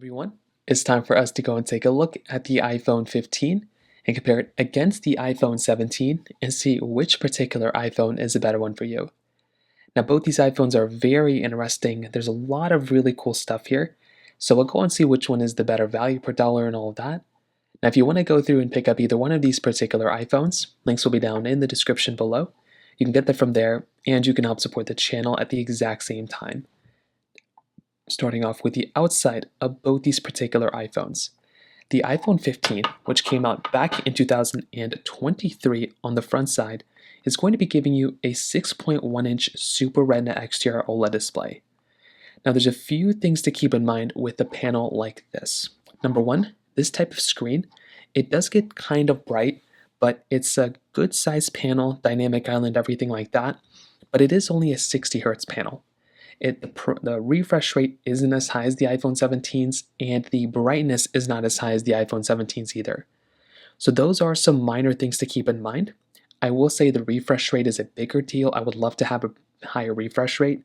Everyone, it's time for us to go and take a look at the iPhone 15 and compare it against the iPhone 17 and see which particular iPhone is a better one for you. Now, both these iPhones are very interesting. There's a lot of really cool stuff here. So we'll go and see which one is the better value per dollar and all of that. Now, if you want to go through and pick up either one of these particular iPhones, links will be down in the description below. You can get them from there, and you can help support the channel at the exact same time. Starting off with the outside of both these particular iPhones. The iPhone 15, which came out back in 2023 on the front side, is going to be giving you a 6.1-inch Super Retina XDR OLED display. Now there's a few things to keep in mind with a panel like this. Number one, this type of screen, it does get kind of bright, but it's a good sized panel, dynamic island, everything like that, but it is only a 60 Hz panel. The refresh rate isn't as high as the iPhone 17's, and the brightness is not as high as the iPhone 17's either. So those are some minor things to keep in mind. I will say the refresh rate is a bigger deal. I would love to have a higher refresh rate,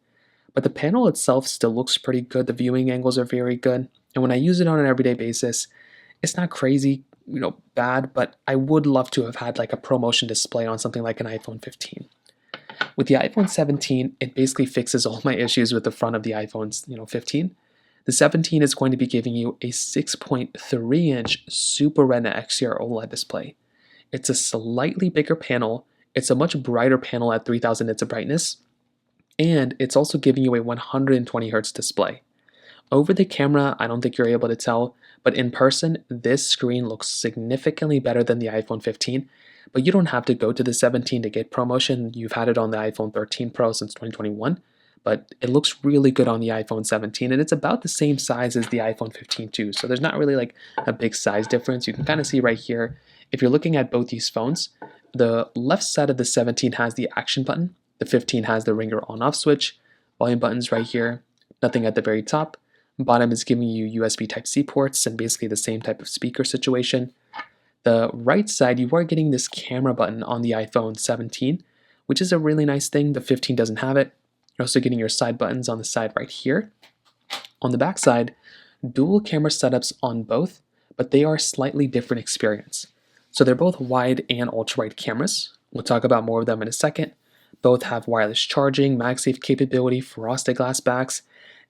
but the panel itself still looks pretty good. The viewing angles are very good, and when I use it on an everyday basis, it's not crazy, bad, but I would love to have had like a ProMotion display on something like an iPhone 15. With the iPhone 17, it basically fixes all my issues with the front of the iPhone's 15. The 17 is going to be giving you a 6.3-inch Super Retina XDR OLED display. It's a slightly bigger panel, it's a much brighter panel at 3000 nits of brightness, and it's also giving you a 120 Hz display. Over the camera, I don't think you're able to tell, but in person, this screen looks significantly better than the iPhone 15, but you don't have to go to the 17 to get ProMotion. You've had it on the iPhone 13 Pro since 2021, but it looks really good on the iPhone 17, and it's about the same size as the iPhone 15 too, so there's not really like a big size difference. You can kind of see right here, if you're looking at both these phones, the left side of the 17 has the action button, the 15 has the ringer on-off switch, volume buttons right here, nothing at the very top. Bottom is giving you USB Type-C ports and basically the same type of speaker situation. The right side, you are getting this camera button on the iPhone 17, which is a really nice thing. The 15 doesn't have it. You're also getting your side buttons on the side right here. On the back side, dual camera setups on both, but they are slightly different experience. So they're both wide and ultra-wide cameras. We'll talk about more of them in a second. Both have wireless charging, MagSafe capability, frosted glass backs,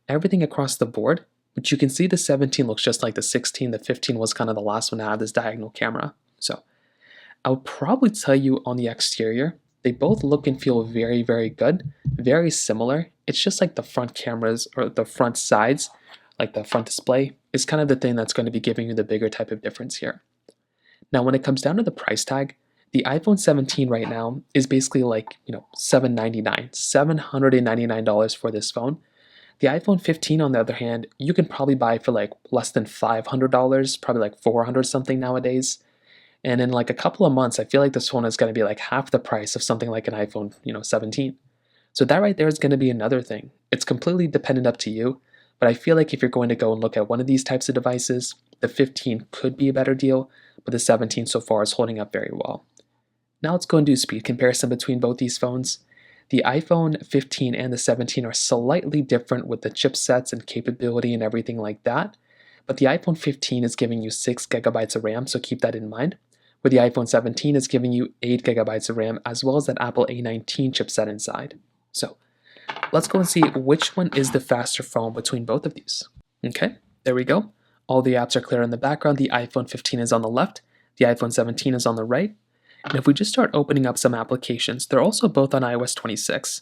everything across the board, but you can see the 17 looks just like the 16. The 15 was kind of the last one to have this diagonal camera. So I would probably tell you on the exterior, they both look and feel very, very good, very similar. It's just like the front cameras or the front sides, like the front display, is kind of the thing that's going to be giving you the bigger type of difference here. Now, when it comes down to the price tag, the iPhone 17 right now is basically like, $799 for this phone. The iPhone 15, on the other hand, you can probably buy for like less than $500, probably like 400 something nowadays. And in like a couple of months, I feel like this phone is going to be like half the price of something like an iPhone, 17. So that right there is going to be another thing. It's completely dependent up to you, but I feel like if you're going to go and look at one of these types of devices, the 15 could be a better deal, but the 17 so far is holding up very well. Now let's go and do a speed comparison between both these phones. The iPhone 15 and the 17 are slightly different with the chipsets and capability and everything like that, but the iPhone 15 is giving you 6 gigabytes of RAM, so keep that in mind, where the iPhone 17 is giving you 8 gigabytes of RAM as well as that Apple A19 chipset inside. So let's go and see which one is the faster phone between both of these. Okay, there we go. All the apps are clear in the background. The iPhone 15 is on the left, the iPhone 17 is on the right. And if we just start opening up some applications, they're also both on iOS 26.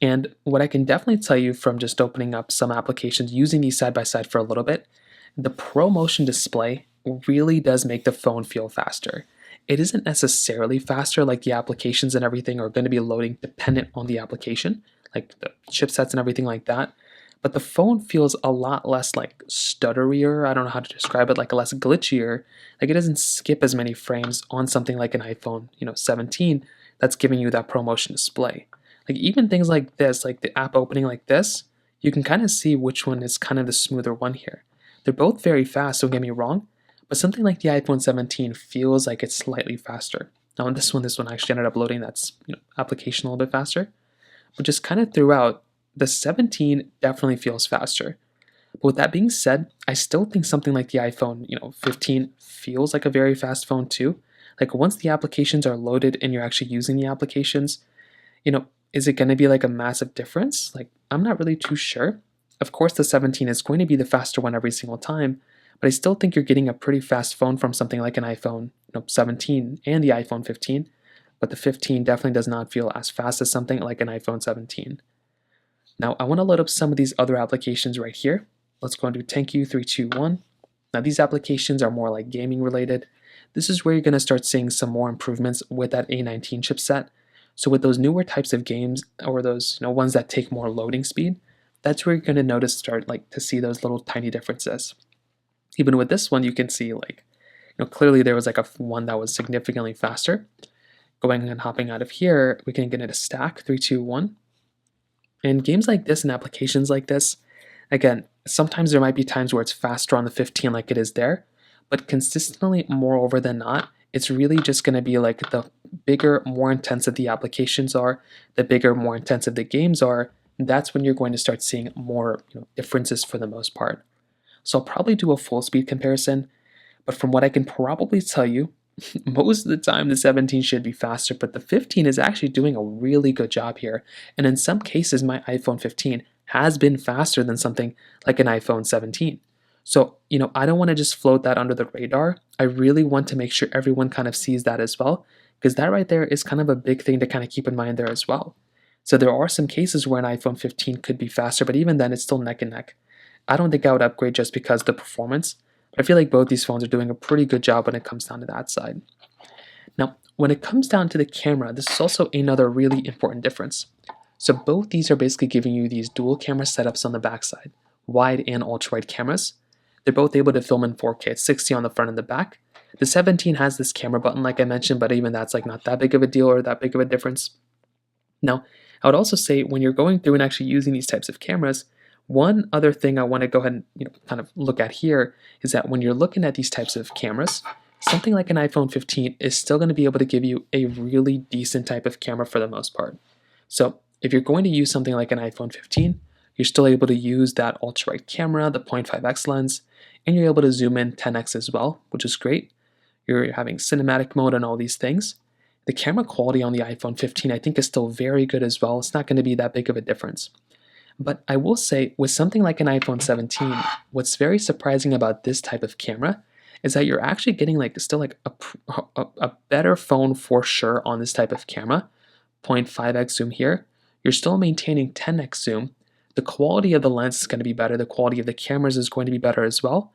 And what I can definitely tell you from just opening up some applications, using these side by side for a little bit, the ProMotion display really does make the phone feel faster. It isn't necessarily faster, like the applications and everything are going to be loading dependent on the application, like the chipsets and everything like that. But the phone feels a lot less like stutterier, I don't know how to describe it, like less glitchier. Like it doesn't skip as many frames on something like an iPhone, 17 that's giving you that ProMotion display. Like even things like this, like the app opening like this, you can kind of see which one is kind of the smoother one here. They're both very fast, don't get me wrong, but something like the iPhone 17 feels like it's slightly faster. Now on this one actually ended up loading that's application a little bit faster, but just kind of throughout, the 17 definitely feels faster. But with that being said, I still think something like the iPhone, 15 feels like a very fast phone too. Like once the applications are loaded and you're actually using the applications, is it going to be like a massive difference? Like I'm not really too sure. Of course, the 17 is going to be the faster one every single time, but I still think you're getting a pretty fast phone from something like an iPhone 17 and the iPhone 15. But the 15 definitely does not feel as fast as something like an iPhone 17. Now I want to load up some of these other applications right here. Let's go into thank you 321. Now these applications are more like gaming related. This is where you're going to start seeing some more improvements with that A19 chipset. So with those newer types of games, or those ones that take more loading speed, that's where you're going to start to see those little tiny differences. Even with this one, you can see clearly there was like a one that was significantly faster. Going and hopping out of here, we can get into stack 321. And games like this and applications like this, again, sometimes there might be times where it's faster on the 15 like it is there, but consistently, moreover than not, it's really just going to be like the bigger, more intensive the applications are, the bigger, more intensive the games are, that's when you're going to start seeing more differences for the most part. So I'll probably do a full speed comparison, but from what I can probably tell you, most of the time the 17 should be faster, but the 15 is actually doing a really good job here. And in some cases, my iPhone 15 has been faster than something like an iPhone 17. So, I don't want to just float that under the radar. I really want to make sure everyone kind of sees that as well, because that right there is kind of a big thing to kind of keep in mind there as well. So there are some cases where an iPhone 15 could be faster, but even then it's still neck and neck. I don't think I would upgrade just because of the performance, but I feel like both these phones are doing a pretty good job when it comes down to that side. Now, when it comes down to the camera, this is also another really important difference. So both these are basically giving you these dual camera setups on the backside, wide and ultra-wide cameras. They're both able to film in 4K at 60 on the front and the back. The 17 has this camera button like I mentioned, but even that's like not that big of a deal or that big of a difference. Now, I would also say when you're going through and actually using these types of cameras, one other thing I want to go ahead and kind of look at here is that when you're looking at these types of cameras, something like an iPhone 15 is still going to be able to give you a really decent type of camera for the most part. So if you're going to use something like an iPhone 15, you're still able to use that ultra-wide camera, the 0.5x lens, and you're able to zoom in 10x as well, which is great. You're having cinematic mode and all these things. The camera quality on the iPhone 15 I think is still very good as well. It's not going to be that big of a difference. But I will say with something like an iPhone 17, what's very surprising about this type of camera is that you're actually getting a better phone for sure on this type of camera. 0.5x zoom here. You're still maintaining 10x zoom. The quality of the lens is going to be better. The quality of the cameras is going to be better as well.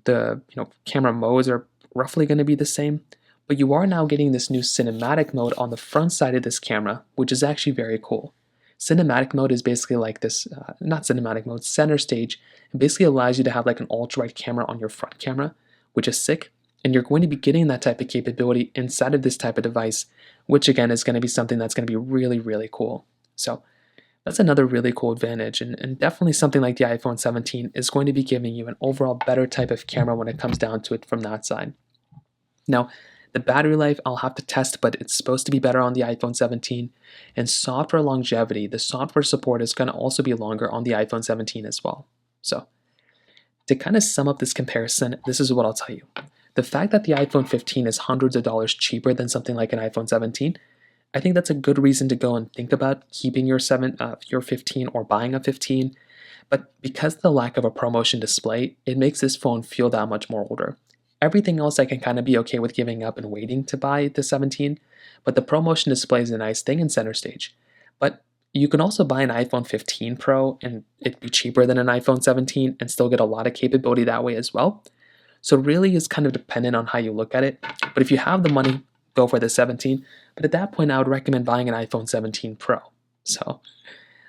The camera modes are roughly going to be the same, but you are now getting this new cinematic mode on the front side of this camera, which is actually very cool. Cinematic mode is basically like this, not cinematic mode, center stage. It basically allows you to have like an ultra-wide camera on your front camera, which is sick. And you're going to be getting that type of capability inside of this type of device, which again is going to be something that's going to be really, really cool. So that's another really cool advantage, and definitely something like the iPhone 17 is going to be giving you an overall better type of camera when it comes down to it from that side. Now, the battery life I'll have to test, but it's supposed to be better on the iPhone 17. And software longevity, the software support is going to also be longer on the iPhone 17 as well. So, to kind of sum up this comparison, this is what I'll tell you. The fact that the iPhone 15 is hundreds of dollars cheaper than something like an iPhone 17, I think that's a good reason to go and think about keeping your 15 or buying a 15. But because of the lack of a ProMotion display, it makes this phone feel that much more older. Everything else I can kind of be okay with giving up and waiting to buy the 17, but the ProMotion display is a nice thing in center stage. But you can also buy an iPhone 15 Pro and it'd be cheaper than an iPhone 17 and still get a lot of capability that way as well. So really it's kind of dependent on how you look at it. But if you have the money, go for the 17. But at that point, I would recommend buying an iPhone 17 Pro. So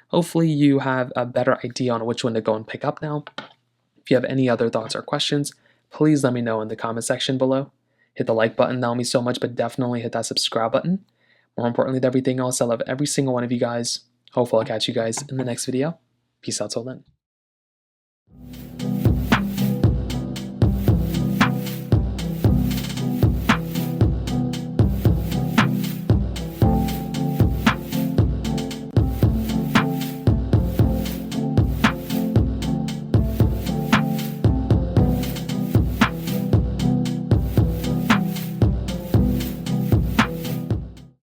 hopefully you have a better idea on which one to go and pick up now. If you have any other thoughts or questions, please let me know in the comment section below. Hit the like button, that will mean so much, but definitely hit that subscribe button. More importantly than everything else, I love every single one of you guys. Hopefully I'll catch you guys in the next video. Peace out till then.